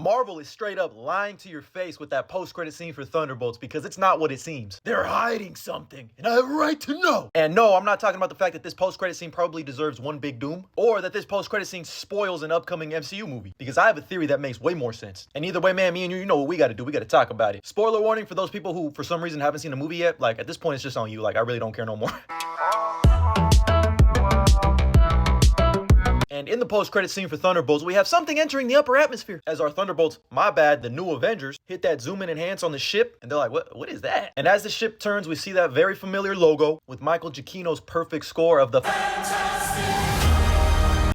Marvel is straight up lying to your face with that post-credit scene for Thunderbolts because it's not what it seems. They're hiding something, and I have a right to know. And no, I'm not talking about the fact that this post-credit scene probably deserves one big doom, or that this post-credit scene spoils an upcoming MCU movie, because I have a theory that makes way more sense. And either way, man, me and you know what we gotta do. We gotta talk about it. Spoiler warning for those people who, for some reason, haven't seen the movie yet. Like, at this point, it's just on you. Like, I really don't care no more. And in the post-credit scene for Thunderbolts, we have something entering the upper atmosphere. As our Thunderbolts, my bad, the new Avengers, hit that zoom in enhance on the ship, and they're like, what is that? And as the ship turns, we see that very familiar logo with Michael Giacchino's perfect score of the Fantastic.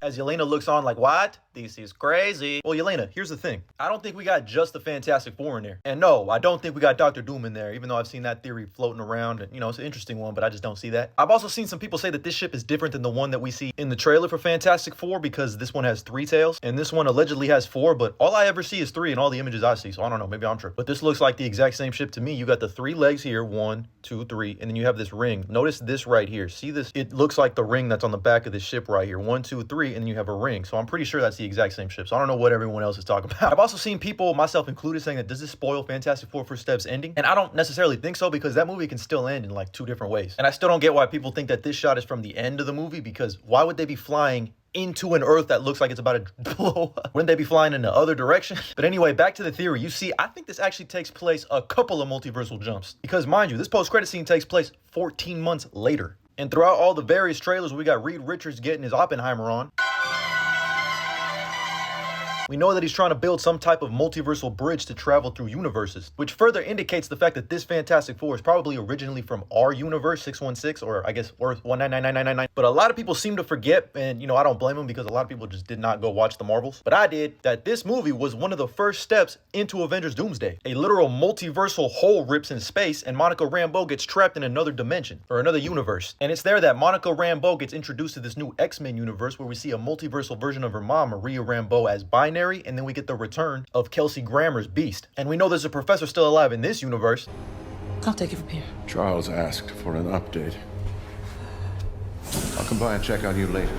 As Yelena looks on like, what? This is crazy. Well, Yelena, here's the thing. I don't think we got just the Fantastic Four in there. And no, I don't think we got Dr. Doom in there, even though I've seen that theory floating around. And, you know, it's an interesting one, but I just don't see that. I've also seen some people say that this ship is different than the one that we see in the trailer for Fantastic Four because this one has 3 tails. And this one allegedly has 4, but all I ever see is 3 in all the images I see. So I don't know, maybe I'm tripping. But this looks like the exact same ship to me. You got the 3 legs here, 1, 2, 3, and then you have this ring. Notice this right here. See this? It looks like the ring that's on the back of this ship right here. 1, 2, 3, and then you have a ring. So I'm pretty sure that's the exact same ship. So I don't know what everyone else is talking about. I've also seen people, myself included, saying that does this spoil Fantastic Four First Steps ending? And I don't necessarily think so because that movie can still end in like 2 different ways. And I still don't get why people think that this shot is from the end of the movie, because why would they be flying into an Earth that looks like it's about to blow up? Wouldn't they be flying in the other direction? But anyway, back to the theory. You see, I think this actually takes place a couple of multiversal jumps. Because mind you, this post-credit scene takes place 14 months later. And throughout all the various trailers, we got Reed Richards getting his Oppenheimer on. We know that he's trying to build some type of multiversal bridge to travel through universes, which further indicates the fact that this Fantastic Four is probably originally from our universe, 616, or I guess Earth 199999. But a lot of people seem to forget, and you know, I don't blame them because a lot of people just did not go watch the Marvels. But I did, that this movie was one of the first steps into Avengers Doomsday. A literal multiversal hole rips in space, and Monica Rambeau gets trapped in another dimension, or another universe. And it's there that Monica Rambeau gets introduced to this new X-Men universe where we see a multiversal version of her mom, Maria Rambeau, as binary. And then we get the return of Kelsey Grammer's Beast. And we know there's a professor still alive in this universe. I'll take it from here. Charles asked for an update. I'll come by and check on you later.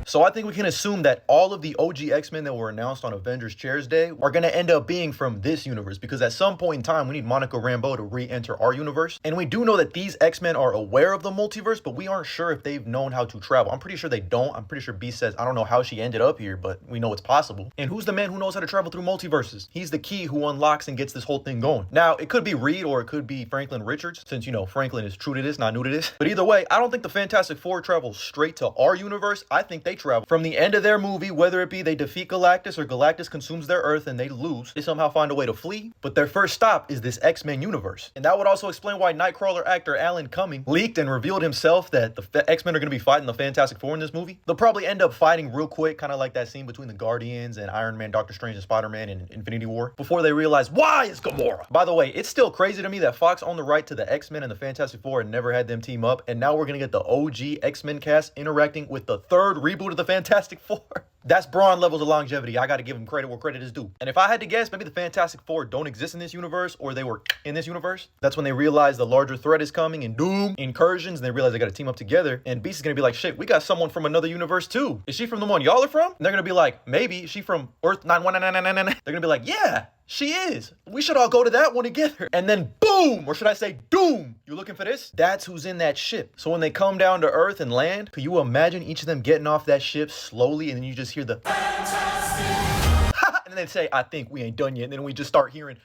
So I think we can assume that all of the OG X-Men that were announced on Avengers Chairs Day are going to end up being from this universe, because at some point in time, we need Monica Rambeau to re-enter our universe. And we do know that these X-Men are aware of the multiverse, but we aren't sure if they've known how to travel. I'm pretty sure they don't. I'm pretty sure Beast says, I don't know how she ended up here, but we know it's possible. And who's the man who knows how to travel through multiverses? He's the key who unlocks and gets this whole thing going. Now, it could be Reed or it could be Franklin Richards, since, you know, Franklin is true to this, not new to this. But either way, I don't think the Fantastic Four travel straight to our universe. I think they travel from the end of their movie, whether it be they defeat Galactus or Galactus consumes their Earth and they lose, they somehow find a way to flee. But their first stop is this X-Men universe. And that would also explain why Nightcrawler actor Alan Cumming leaked and revealed himself that the X-Men are going to be fighting the Fantastic Four in this movie. They'll probably end up fighting real quick, kind of like that scene between the Guardians and Iron Man, Doctor Strange, and Spider-Man in Infinity War, before they realize, why is Gamora? By the way, it's still crazy to me that Fox owned the right to the X-Men and the Fantastic Four and never had them team up. And now we're going to get the OG X-Men cast interacting with the 3rd reboot of the Fantastic Four. That's Braun levels of longevity. I got to give him credit where credit is due. And if I had to guess, maybe the Fantastic Four don't exist in this universe, or they were in this universe. That's when they realize the larger threat is coming and Doom incursions, and they realize they got to team up together. And Beast is going to be like, shit, we got someone from another universe too. Is she from the one y'all are from? And they're going to be like, maybe. Is she from Earth 91999? They're going to be like, yeah, she is. We should all go to that one together. And then boom, or should I say doom. You looking for this? That's who's in that ship. So when they come down to Earth and land, could you imagine each of them getting off that ship slowly, and then you just hear the and then they say, I think we ain't done yet. And then we just start hearing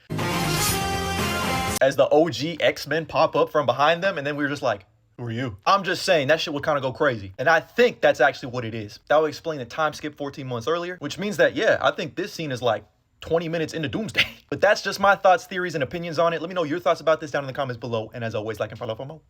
as the OG X-Men pop up from behind them. And then we were just like, who are you? I'm just saying that shit would kind of go crazy. And I think that's actually what it is. That would explain the time skip 14 months earlier, which means that, yeah, I think this scene is like 20 minutes into Doomsday. But that's just my thoughts, theories, and opinions on it. Let me know your thoughts about this down in the comments below. And as always, like and follow for more.